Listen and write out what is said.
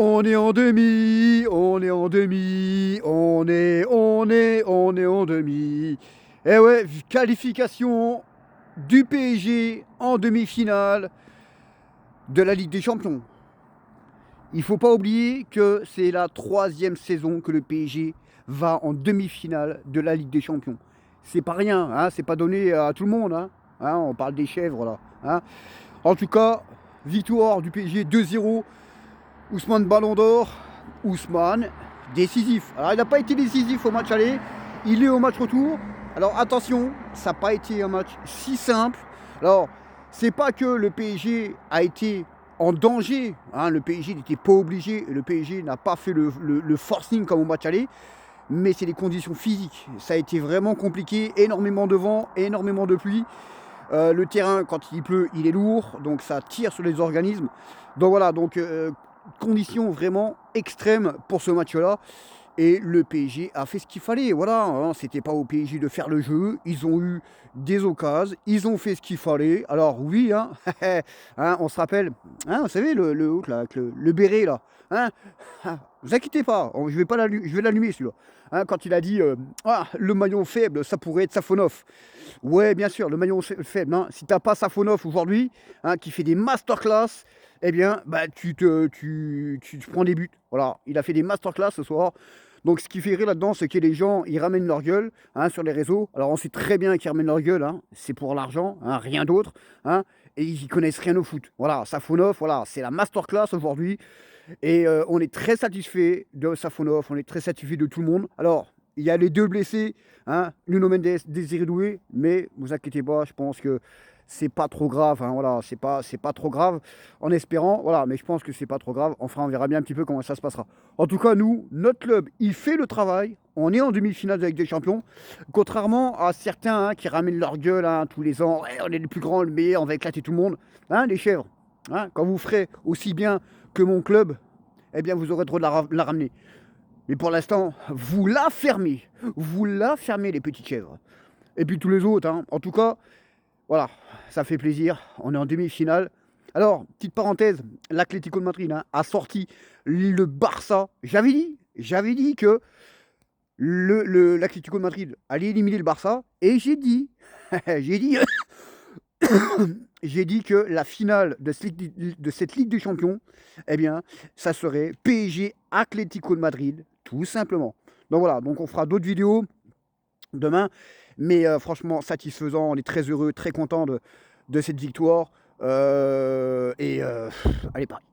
On est en demi, on est en demi, on est en demi. Eh ouais, qualification du PSG en demi-finale de la Ligue des Champions. Il faut pas oublier que c'est la 3e saison que le PSG va en demi-finale de la Ligue des Champions. C'est pas rien, hein, c'est pas donné à tout le monde. Hein, on parle des chèvres là. Hein. En tout cas, victoire du PSG 2-0. Ousmane Ballon d'Or, Ousmane, décisif. Alors il n'a pas été décisif au match aller, il est au match retour. Alors attention, ça n'a pas été un match si simple. Alors, c'est pas que le PSG a été en danger, hein, le PSG n'était pas obligé, le PSG n'a pas fait le forcing comme au match aller, mais c'est les conditions physiques. Ça a été vraiment compliqué, énormément de vent, énormément de pluie. Le terrain, quand il pleut, il est lourd, donc ça tire sur les organismes. Donc voilà, conditions vraiment extrêmes pour ce match-là. Et le PSG a fait ce qu'il fallait. Voilà, hein, c'était pas au PSG de faire le jeu. Ils ont eu des occasions, ils ont fait ce qu'il fallait. Alors oui, hein, hein, on se rappelle, hein, vous savez, le haut, là, avec le béret là. Hein, vous inquiétez pas, je vais l'allumer celui-là. Hein, quand il a dit le maillon faible, ça pourrait être Safonov. Ouais, bien sûr, le maillon faible. Hein, si t'as pas Safonov aujourd'hui, hein, qui fait des masterclass, eh bien, bah, tu prends des buts. Voilà, il a fait des masterclass ce soir. Donc, ce qui fait rire là-dedans, c'est que les gens, ils ramènent leur gueule, hein, sur les réseaux. Alors, on sait très bien qu'ils ramènent leur gueule, hein, c'est pour l'argent, hein, rien d'autre. Hein, et ils connaissent rien au foot. Voilà, Safonov, voilà, c'est la masterclass aujourd'hui. Et on est très satisfait de Safonov, on est très satisfait de tout le monde. Alors, il y a les deux blessés, hein, Nuno Mendes, Désiré Doué, mais vous inquiétez pas, je pense que c'est pas trop grave, hein, voilà, c'est pas trop grave, en espérant, voilà, mais je pense que c'est pas trop grave. Enfin, on verra bien un petit peu comment ça se passera. En tout cas, nous, notre club, il fait le travail. On est en demi-finale avec des champions, contrairement à certains, hein, qui ramènent leur gueule, hein, tous les ans. Ouais, on est les plus grands, le meilleur, on va éclater tout le monde, hein, les chèvres. Hein, quand vous ferez aussi bien que mon club, eh bien, vous aurez trop de la ramener. Mais pour l'instant, vous la fermez, les petites chèvres. Et puis tous les autres, hein. En tout cas, voilà, ça fait plaisir. On est en demi-finale. Alors, petite parenthèse, l'Atlético de Madrid, hein, a sorti le Barça. J'avais dit que l'Atlético de Madrid allait éliminer le Barça. Et j'ai dit, j'ai dit, j'ai dit que la finale de cette Ligue des Champions, eh bien, ça serait PSG Atlético de Madrid, tout simplement. Donc voilà, donc on fera d'autres vidéos demain. Mais franchement, satisfaisant, on est très heureux, très content de cette victoire. Allez, Paris.